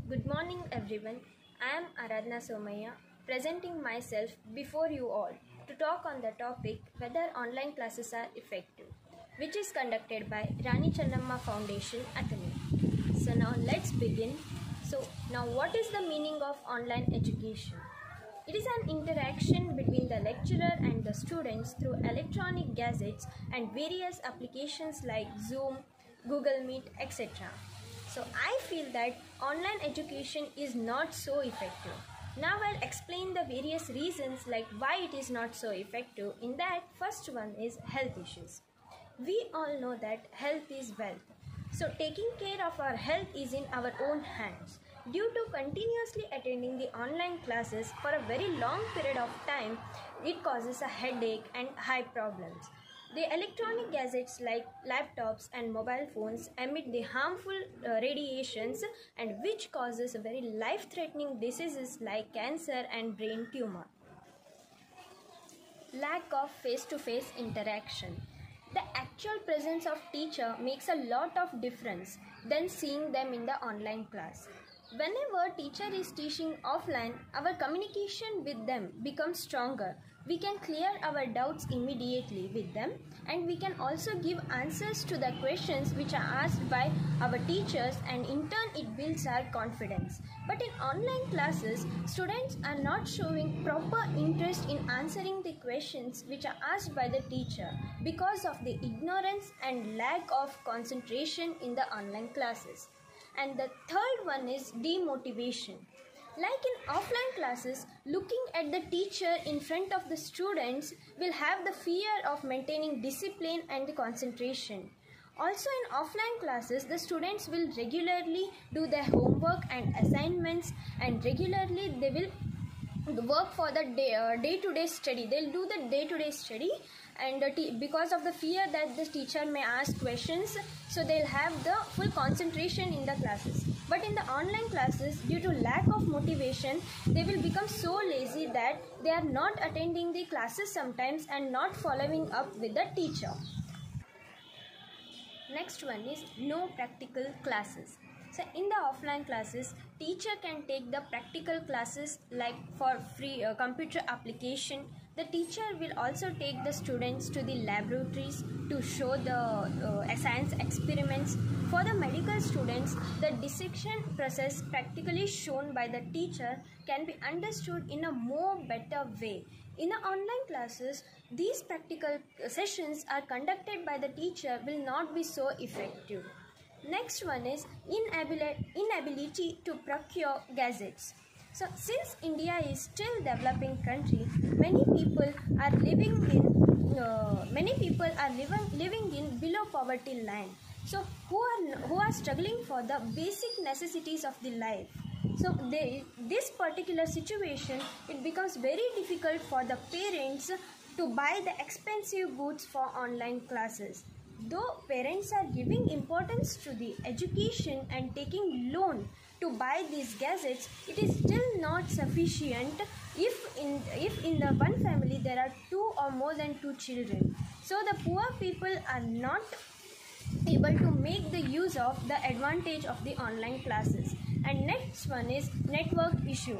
Good morning everyone. I am Aradhna Somaya presenting myself before you all to talk on the topic whether online classes are effective, which is conducted by Rani Channamma Foundation, Athene. So now let's begin. Now what is the meaning of online education? It is an interaction between the lecturer and the students through electronic gadgets and various applications like Zoom, Google Meet, etc. So I feel that online education is not so effective. Now I'll explain the various reasons like why it is not so effective. In that, first one is health issues. We all know that health is wealth. So taking care of our health is in our own hands. Due to continuously attending the online classes for a very long period of time, it causes a headache and eye problems. The electronic gadgets like laptops and mobile phones emit the harmful radiations and which causes very life-threatening diseases like cancer and brain tumor. Lack of face-to-face interaction. The actual presence of teacher makes a lot of difference than seeing them in the online class. Whenever teacher is teaching offline, our communication with them becomes stronger. We can clear our doubts immediately with them, and we can also give answers to the questions which are asked by our teachers, and in turn it builds our confidence. But in online classes, students are not showing proper interest in answering the questions which are asked by the teacher because of the ignorance and lack of concentration in the online classes. And the third one is demotivation. Like in offline classes, looking at the teacher in front of the students will have the fear of maintaining discipline and the concentration. Also in offline classes, the students will regularly do their homework and assignments, and regularly they will work for the day-to-day study. They'll do the day-to-day study, and because of the fear that the teacher may ask questions, so they'll have the full concentration in the classes. But in the online classes, due to lack of motivation, they will become so lazy that they are not attending the classes sometimes and not following up with the teacher. Next one is no practical classes. So in the offline classes, teacher can take the practical classes like for free computer application. The teacher will also take the students to the laboratories to show the science experiments. For the medical students, the dissection process practically shown by the teacher can be understood in a more better way. In the online classes, these practical sessions are conducted by the teacher will not be so effective. Next one is inability to procure gadgets. So since India is still developing country, many people are living in below poverty line. So who are struggling for the basic necessities of the life. So this particular situation, it becomes very difficult for the parents to buy the expensive goods for online classes. Though parents are giving importance to the education and taking loan to buy these gadgets, it is still not sufficient if in the one family there are 2 or more than 2 children. So the poor people are not able to make the use of the advantage of the online classes. And next one is network issue.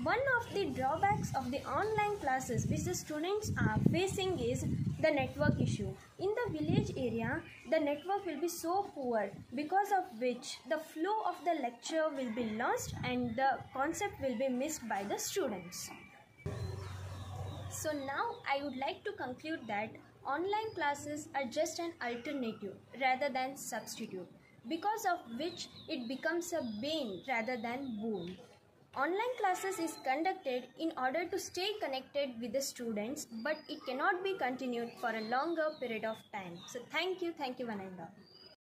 One of the drawbacks of the online classes which the students are facing is the network issue. In the village area, the network will be so poor, because of which the flow of the lecture will be lost and the concept will be missed by the students. So now I would like to conclude that online classes are just an alternative rather than substitute, because of which it becomes a bane rather than boon. Online classes is conducted in order to stay connected with the students, but it cannot be continued for a longer period of time. So thank you Vananda.